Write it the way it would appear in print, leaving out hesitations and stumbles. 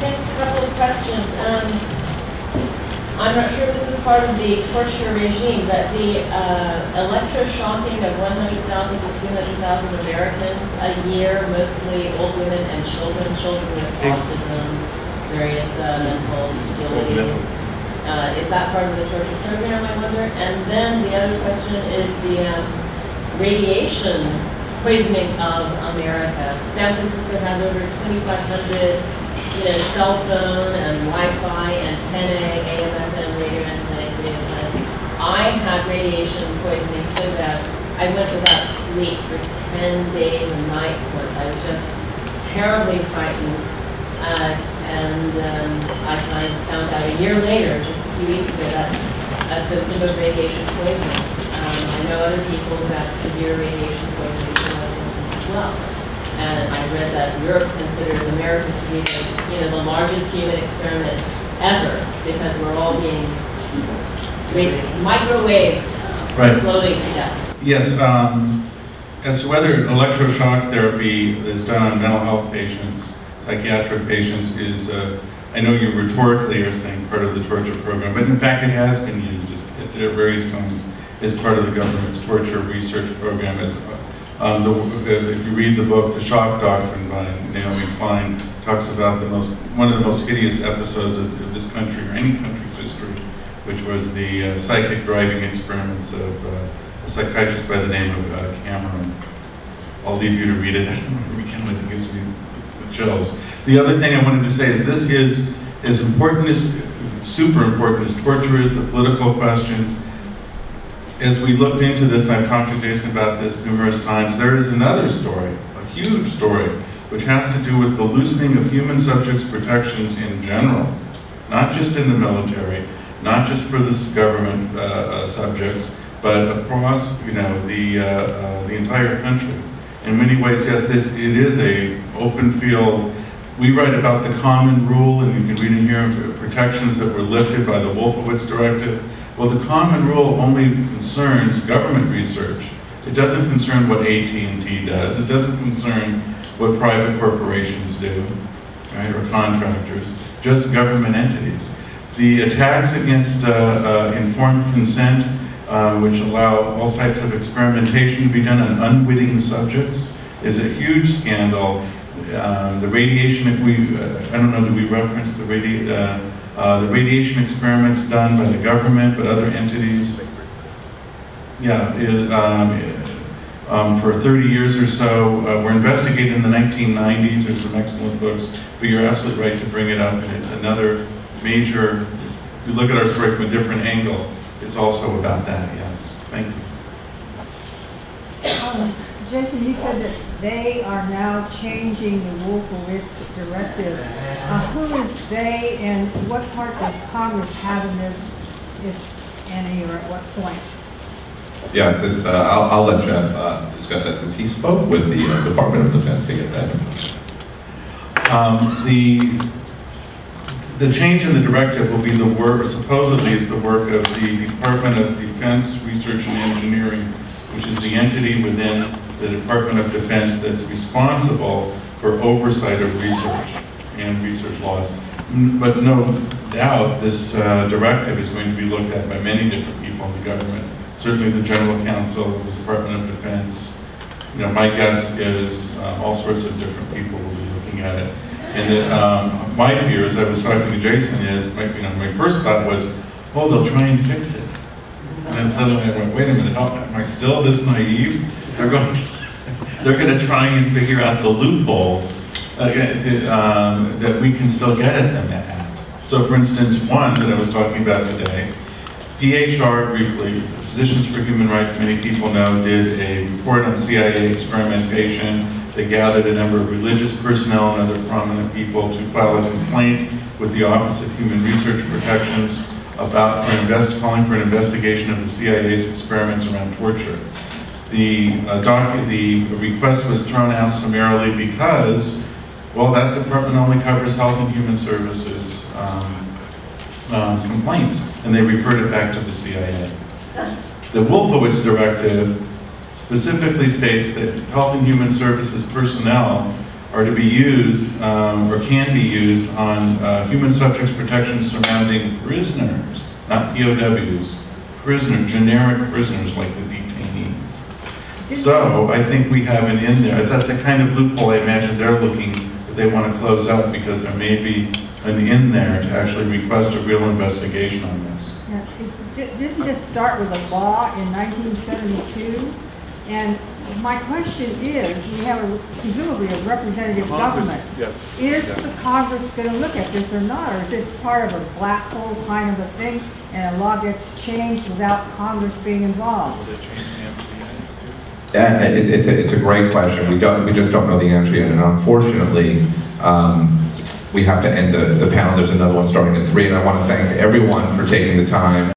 Thanks. A couple of questions. I'm not sure if this is part of the torture regime, but the electroshocking of 100,000 to 200,000 Americans a year, mostly old women and children with autism, various mental disabilities. Is that part of the torture program, I wonder? And then the other question is the radiation poisoning of America. San Francisco has over 2,500 cell phone and Wi-Fi, antennae, AM, FM, radio antennae, TV antennae. I had radiation poisoning so bad I went without sleep for 10 days and nights once. I was just terribly frightened. I found out a year later, just a few weeks ago, that's a symptom of radiation poisoning. I know other people who have severe radiation poisoning symptoms as well. And I read that Europe considers America to be the largest human experiment ever, because we're all being microwaved slowly to death. Yes, as to whether electroshock therapy is done on mental health patients, psychiatric patients, is, I know you rhetorically are saying part of the torture program, but in fact it has been used at various times as part of the government's torture research program. If you read the book, The Shock Doctrine by Naomi Klein, talks about one of the most hideous episodes of this country, or any country's history, which was the psychic driving experiments of a psychiatrist by the name of Cameron. I'll leave you to read it. I don't want to recount it, it gives me the chills. The other thing I wanted to say is this is as important as, super important as torture is, the political questions. As we looked into this, I've talked to Jason about this numerous times, there is another story, a huge story, which has to do with the loosening of human subjects' protections in general, not just in the military, not just for the government subjects, but across the entire country. In many ways, yes, it is a open field. We write about the common rule, and you can read in here protections that were lifted by the Wolfowitz Directive. Well, the common rule only concerns government research. It doesn't concern what AT&T does. It doesn't concern what private corporations do, right, or contractors, just government entities. The attacks against informed consent, which allow all types of experimentation to be done on unwitting subjects, is a huge scandal. The radiation, I don't know, do we reference the radiation experiments done by the government, but other entities? Yeah, for 30 years or so. We're investigating in the 1990s. There's some excellent books, but you're absolutely right to bring it up, and it's another major, if you look at our story from a different angle, it's also about that, yes. Thank you. Jason, you said that they are now changing the Wolfowitz Directive. Who is they, and what part does Congress have in this, if any, or at what point? Yes, I'll let Jeff discuss that since he spoke with the Department of Defense to get that. The change in the directive will be the work, supposedly is the work of the Department of Defense Research and Engineering, which is the entity within the Department of Defense that's responsible for oversight of research and research laws. But no doubt this directive is going to be looked at by many different people in the government. Certainly the General Counsel, the Department of Defense. My guess is all sorts of different people will be looking at it. And my fear, as I was talking to Jason, is my first thought was, oh, they'll try and fix it. And then suddenly I went, wait a minute, am I still this naive? They're going to try and figure out the loopholes that we can still get at them at. So for instance, one that I was talking about today, PHR, briefly, Physicians for Human Rights, many people know, did a report on CIA experimentation. They gathered a number of religious personnel and other prominent people to file a complaint with the Office of Human Research Protections about calling for an investigation of the CIA's experiments around torture. The request was thrown out summarily because, well, that department only covers Health and Human Services complaints, and they referred it back to the CIA. The Wolfowitz Directive specifically states that Health and Human Services personnel are to be used, or can be used on human subjects protections surrounding prisoners, not POWs, prisoners, generic prisoners like the detainees. So I think we have it in there. That's the kind of loophole I imagine they're looking, that they want to close up, because there may be an in there to actually request a real investigation on this. Yeah, didn't this start with a law in 1972? And my question is, we have presumably a representative government. Yes. Is the Congress going to look at this or not, or is this part of a black hole kind of a thing, and a law gets changed without Congress being involved? Will they change the MCA? Yeah, it's a great question. We just don't know the answer yet, and unfortunately, we have to end the panel. There's another one starting at 3, and I want to thank everyone for taking the time.